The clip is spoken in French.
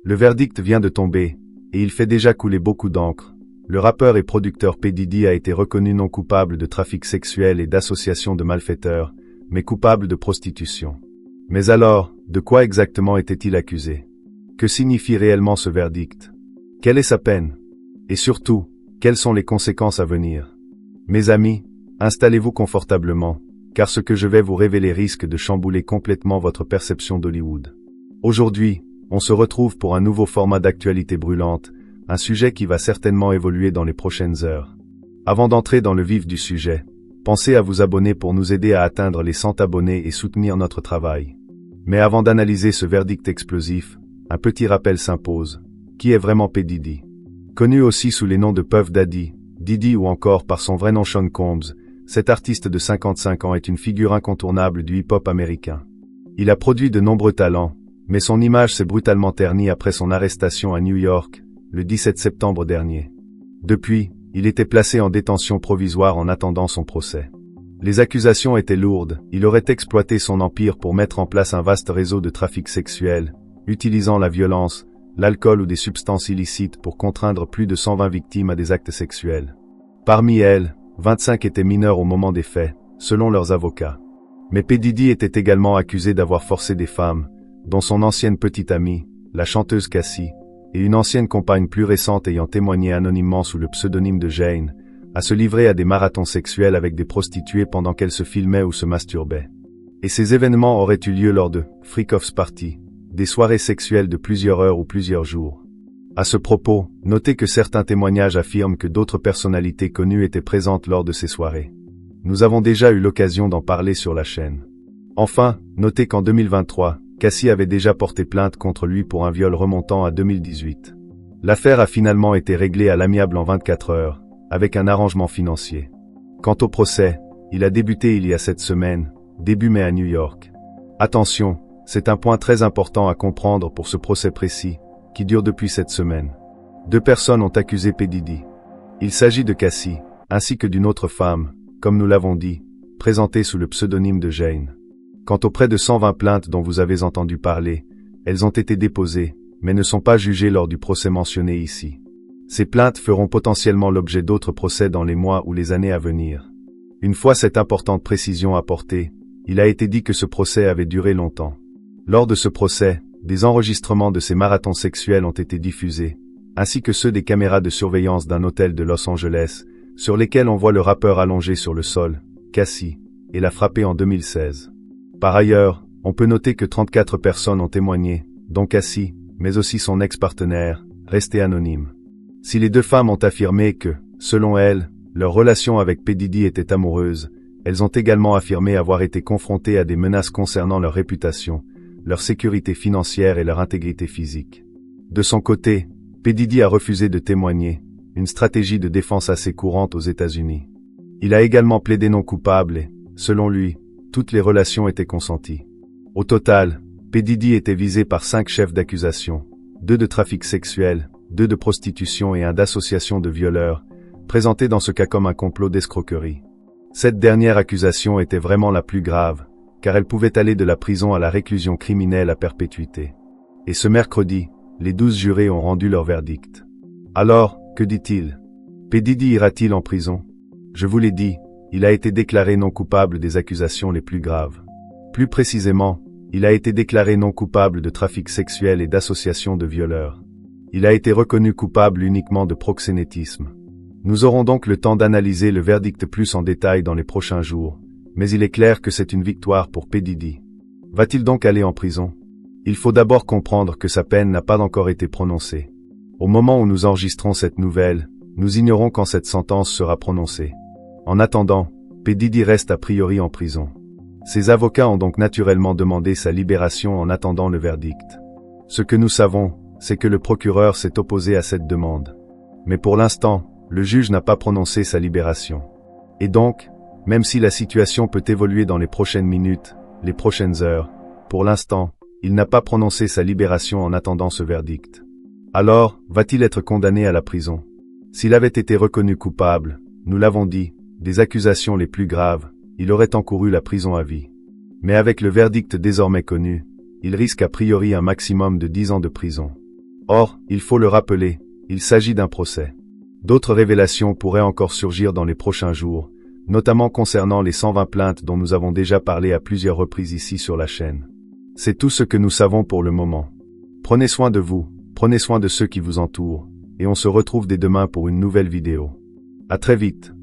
Le verdict vient de tomber, et il fait déjà couler beaucoup d'encre. Le rappeur et producteur P. Diddy a été reconnu non coupable de trafic sexuel et d'association de malfaiteurs, mais coupable de prostitution. Mais alors, de quoi exactement était-il accusé? Que signifie réellement ce verdict? Quelle est sa peine? Et surtout, quelles sont les conséquences à venir? Mes amis, installez-vous confortablement, car ce que je vais vous révéler risque de chambouler complètement votre perception d'Hollywood. Aujourd'hui, on se retrouve pour un nouveau format d'actualité brûlante, un sujet qui va certainement évoluer dans les prochaines heures. Avant d'entrer dans le vif du sujet, pensez à vous abonner pour nous aider à atteindre les 100 abonnés et soutenir notre travail. Mais avant d'analyser ce verdict explosif, un petit rappel s'impose. Qui est vraiment P. Diddy? Connu aussi sous les noms de Puff Daddy, Diddy ou encore par son vrai nom Sean Combs, cet artiste de 55 ans est une figure incontournable du hip-hop américain. Il a produit de nombreux talents, mais son image s'est brutalement ternie après son arrestation à New York, le 17 septembre dernier. Depuis, il était placé en détention provisoire en attendant son procès. Les accusations étaient lourdes, il aurait exploité son empire pour mettre en place un vaste réseau de trafic sexuel, utilisant la violence, l'alcool ou des substances illicites pour contraindre plus de 120 victimes à des actes sexuels. Parmi elles, 25 étaient mineures au moment des faits, selon leurs avocats. Mais P. Diddy était également accusé d'avoir forcé des femmes, dont son ancienne petite amie, la chanteuse Cassie, et une ancienne compagne plus récente ayant témoigné anonymement sous le pseudonyme de Jane, à se livrer à des marathons sexuels avec des prostituées pendant qu'elles se filmaient ou se masturbaient. Et ces événements auraient eu lieu lors de freak-offs parties, des soirées sexuelles de plusieurs heures ou plusieurs jours. À ce propos, notez que certains témoignages affirment que d'autres personnalités connues étaient présentes lors de ces soirées. Nous avons déjà eu l'occasion d'en parler sur la chaîne. Enfin, notez qu'en 2023, Cassie avait déjà porté plainte contre lui pour un viol remontant à 2018. L'affaire a finalement été réglée à l'amiable en 24 heures, avec un arrangement financier. Quant au procès, il a débuté il y a 7 semaines, début mai à New York. Attention, c'est un point très important à comprendre pour ce procès précis, qui dure depuis 7 semaines. 2 personnes ont accusé P. Diddy. Il s'agit de Cassie, ainsi que d'une autre femme, comme nous l'avons dit, présentée sous le pseudonyme de Jane. Quant aux près de 120 plaintes dont vous avez entendu parler, elles ont été déposées, mais ne sont pas jugées lors du procès mentionné ici. Ces plaintes feront potentiellement l'objet d'autres procès dans les mois ou les années à venir. Une fois cette importante précision apportée, il a été dit que ce procès avait duré longtemps. Lors de ce procès, des enregistrements de ces marathons sexuels ont été diffusés, ainsi que ceux des caméras de surveillance d'un hôtel de Los Angeles, sur lesquels on voit le rappeur allongé sur le sol, Cassie, et la frapper en 2016. Par ailleurs, on peut noter que 34 personnes ont témoigné, dont Cassie, mais aussi son ex-partenaire, resté anonyme. Si les 2 femmes ont affirmé que, selon elles, leur relation avec P. Diddy était amoureuse, elles ont également affirmé avoir été confrontées à des menaces concernant leur réputation, leur sécurité financière et leur intégrité physique. De son côté, P. Diddy a refusé de témoigner, une stratégie de défense assez courante aux États-Unis. Il a également plaidé non coupable et, selon lui, toutes les relations étaient consenties. Au total, P. Diddy était visé par 5 chefs d'accusation, 2 de trafic sexuel, 2 de prostitution et 1 d'association de violeurs, présentés dans ce cas comme un complot d'escroquerie. Cette dernière accusation était vraiment la plus grave, car elle pouvait aller de la prison à la réclusion criminelle à perpétuité. Et ce mercredi, les 12 jurés ont rendu leur verdict. Alors, que dit-il? P. Diddy ira-t-il en prison? Je vous l'ai dit, il a été déclaré non coupable des accusations les plus graves. Plus précisément, il a été déclaré non coupable de trafic sexuel et d'association de violeurs. Il a été reconnu coupable uniquement de proxénétisme. Nous aurons donc le temps d'analyser le verdict plus en détail dans les prochains jours, mais il est clair que c'est une victoire pour P. Diddy. Va-t-il donc aller en prison? Il faut d'abord comprendre que sa peine n'a pas encore été prononcée. Au moment où nous enregistrons cette nouvelle, nous ignorons quand cette sentence sera prononcée. En attendant, P. Diddy reste a priori en prison. Ses avocats ont donc naturellement demandé sa libération en attendant le verdict. Ce que nous savons, c'est que le procureur s'est opposé à cette demande. Mais pour l'instant, le juge n'a pas prononcé sa libération. Et donc, même si la situation peut évoluer dans les prochaines minutes, les prochaines heures, pour l'instant, il n'a pas prononcé sa libération en attendant ce verdict. Alors, va-t-il être condamné à la prison? S'il avait été reconnu coupable, nous l'avons dit, des accusations les plus graves, il aurait encouru la prison à vie. Mais avec le verdict désormais connu, il risque a priori un maximum de 10 ans de prison. Or, il faut le rappeler, il s'agit d'un procès. D'autres révélations pourraient encore surgir dans les prochains jours, notamment concernant les 120 plaintes dont nous avons déjà parlé à plusieurs reprises ici sur la chaîne. C'est tout ce que nous savons pour le moment. Prenez soin de vous, prenez soin de ceux qui vous entourent, et on se retrouve dès demain pour une nouvelle vidéo. À très vite.